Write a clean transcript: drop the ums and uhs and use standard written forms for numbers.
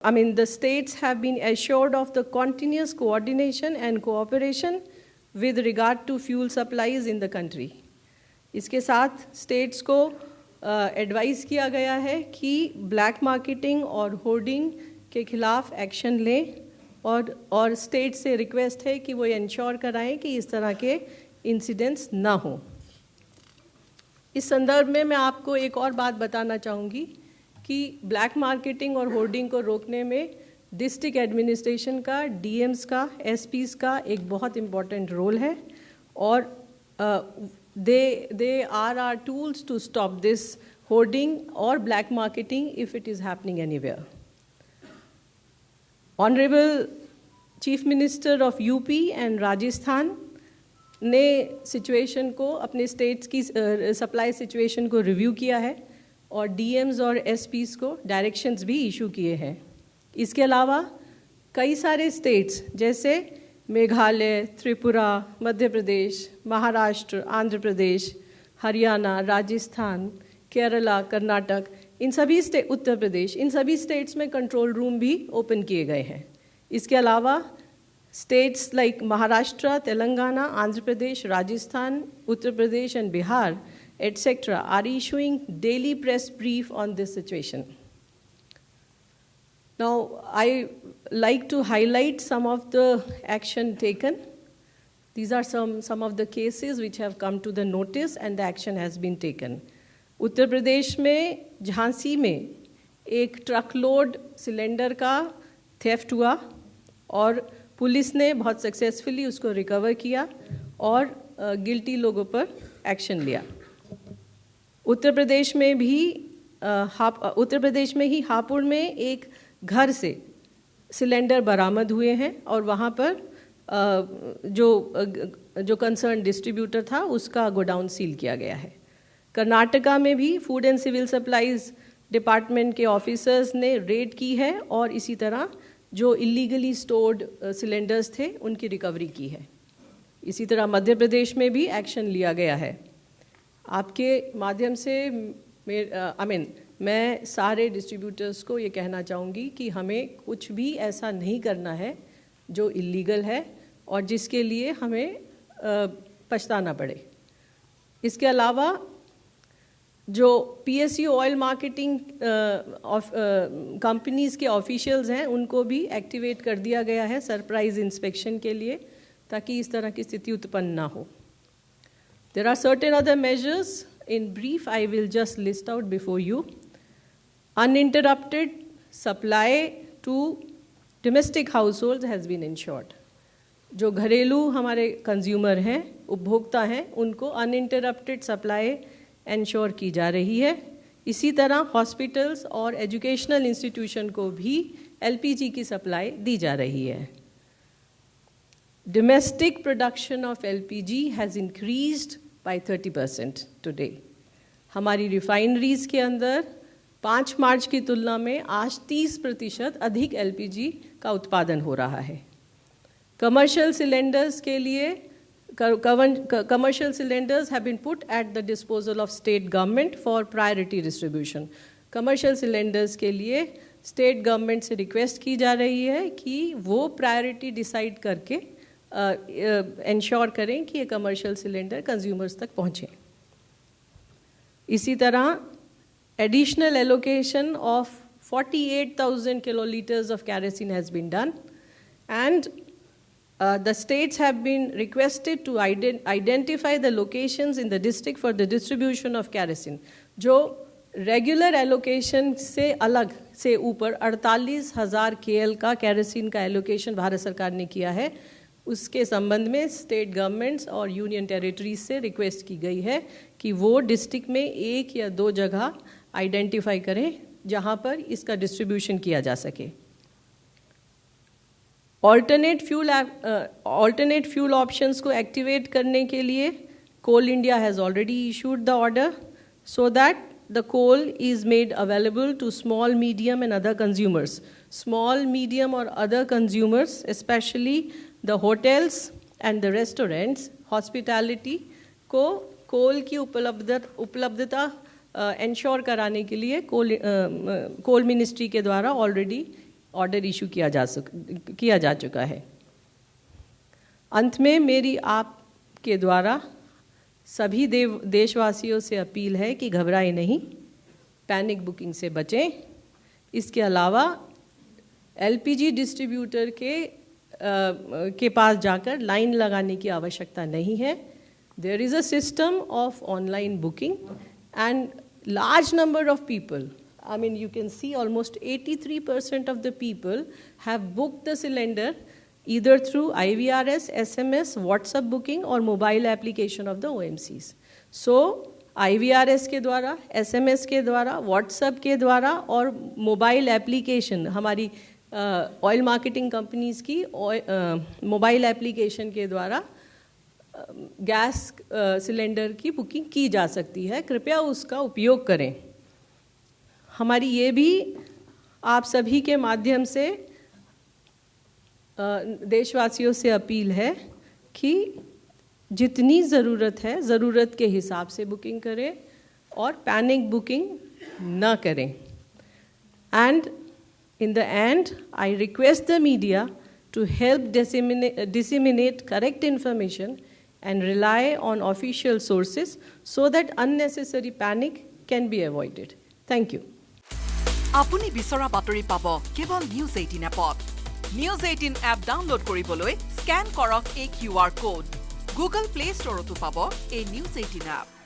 the states have been assured of the continuous coordination and cooperation with regard to fuel supplies in the country. इसके साथ states को advice किया गया है कि ब्लैक मार्केटिंग और होर्डिंग के खिलाफ एक्शन लें और स्टेट से रिक्वेस्ट है कि वो इंश्योर कराएं कि इस तरह के इंसिडेंट्स ना हो। इस संदर्भ में मैं आपको एक और बात बताना चाहूँगी कि ब्लैक मार्केटिंग और होर्डिंग को रोकने में डिस्ट्रिक्ट एडमिनिस्ट्रेशन का, डीएम्स का, एसपीज का एक बहुत इम्पॉर्टेंट रोल है और they are our tools to stop this hoarding or black marketing if it is happening anywhere. Honorable Chief Minister of UP and Rajasthan ने सिचुएशन को, अपने स्टेट्स की सप्लाई सिचुएशन को रिव्यू किया है और डीएम्स और एसपीज को डायरेक्शंस भी इशू किए हैं। इसके अलावा कई सारे स्टेट्स जैसे मेघालय, त्रिपुरा, मध्य प्रदेश, महाराष्ट्र, आंध्र प्रदेश, हरियाणा, राजस्थान, केरला, कर्नाटक, उत्तर प्रदेश, इन सभी स्टेट्स में कंट्रोल रूम भी ओपन किए गए हैं। इसके अलावा states like Maharashtra, Telangana, Andhra Pradesh, Rajasthan, Uttar Pradesh and Bihar etc. are issuing daily press brief on this situation. Now, I like to highlight some of the action taken. These are some of the cases which have come to the notice and the action has been taken. Uttar Pradesh में झांसी में एक truck load cylinder का theft हुआ और police ने बहुत successfully उसको recover किया और गिल्टी लोगों पर एक्शन लिया। उत्तर प्रदेश में ही हापुड़ में एक घर से सिलेंडर बरामद हुए हैं और वहाँ पर जो कंसर्न डिस्ट्रीब्यूटर था उसका गोडाउन सील किया गया है। कर्नाटका में भी food and civil supplies department के ऑफिसर्स ने रेड की है और इसी तरह जो इलीगली स्टोर्ड सिलेंडर्स थे उनकी रिकवरी की है। इसी तरह मध्य प्रदेश में भी एक्शन लिया गया है। आपके माध्यम से मैं सारे डिस्ट्रीब्यूटर्स को ये कहना चाहूँगी कि हमें कुछ भी ऐसा नहीं करना है जो इलीगल है और जिसके लिए हमें पछताना पड़े। इसके अलावा जो पीएसयू ऑयल मार्केटिंग कंपनीज़ के ऑफिशियल्स हैं उनको भी एक्टिवेट कर दिया गया है सरप्राइज इंस्पेक्शन के लिए, ताकि इस तरह की स्थिति उत्पन्न ना हो। There are certain other measures. In brief, I will just list out before you. Uninterrupted supply to domestic households has been ensured. जो घरेलू हमारे कंज्यूमर हैं, उपभोक्ता हैं, उनको अनइंटरप्टेड सप्लाई इंश्योर की जा रही है। इसी तरह हॉस्पिटल्स और एजुकेशनल इंस्टीट्यूशन को भी एलपीजी की सप्लाई दी जा रही है। Domestic production of LPG has increased by 30% today. हमारी रिफाइनरीज के अंदर 5 मार्च की तुलना में आज 30% अधिक LPG का उत्पादन हो रहा है। कमर्शियल सिलेंडर्स के लिए commercial cylinders have been put at the disposal of state government for priority distribution. Commercial cylinders के लिए स्टेट गवर्नमेंट से रिक्वेस्ट की जा रही है कि वो प्रायोरिटी डिसाइड करके इंश्योर करें कि ये कमर्शियल सिलेंडर कंज्यूमर्स तक पहुँचे। इसी तरह additional allocation of 48,000 kiloliters of kerosene has been done and the states have been requested to identify the locations in the district for the distribution of kerosene. जो regular allocation से अलग से ऊपर 48,000 KL का केरोसिन का allocation Bharat सरकार ने किया है, उसके संबंध में स्टेट गवर्नमेंट्स और यूनियन टेरिटरीज से रिक्वेस्ट की गई है कि वो डिस्ट्रिक्ट में 1 या 2 जगह आइडेंटिफाई करें जहां पर इसका डिस्ट्रीब्यूशन किया जा सके। ऑल्टरनेट फ्यूल ऑप्शंस को एक्टिवेट करने के लिए Coal India has already issued the order so that the coal is made available to small, medium and other consumers. Small, medium or other consumers, especially the hotels and the restaurants, hospitality को कोल की उपलब्धता ensure कराने के लिए कोल ministry के द्वारा already order issue किया जा चुका है। अंत में मेरी आपके द्वारा सभी देशवासियों से अपील है कि घबराएं नहीं, पैनिक बुकिंग से बचें। इसके अलावा एलपीजी डिस्ट्रीब्यूटर के पास जाकर लाइन लगाने की आवश्यकता नहीं है। There is a system of online booking and large number of people, I mean you can see almost 83% of the people have booked the cylinder either through IVRS, SMS, WhatsApp booking or mobile application of the OMCs. So IVRS के द्वारा, SMS के द्वारा, WhatsApp के द्वारा और mobile application, हमारी oil marketing companies की mobile application के द्वारा गैस सिलेंडर की बुकिंग की जा सकती है। कृपया उसका उपयोग करें। हमारी ये भी आप सभी के माध्यम से देशवासियों से अपील है कि जितनी ज़रूरत है ज़रूरत के हिसाब से बुकिंग करें और पैनिक बुकिंग न करें। And in the and I request the media to help disseminate correct information and rely on official sources so that unnecessary panic can be avoided. Thank you. Apuni bisora batori pabo kebal News 18 appot. News 18 app download koriboloi scan korok a QR code. Google Play Store to pabo a News 18 app.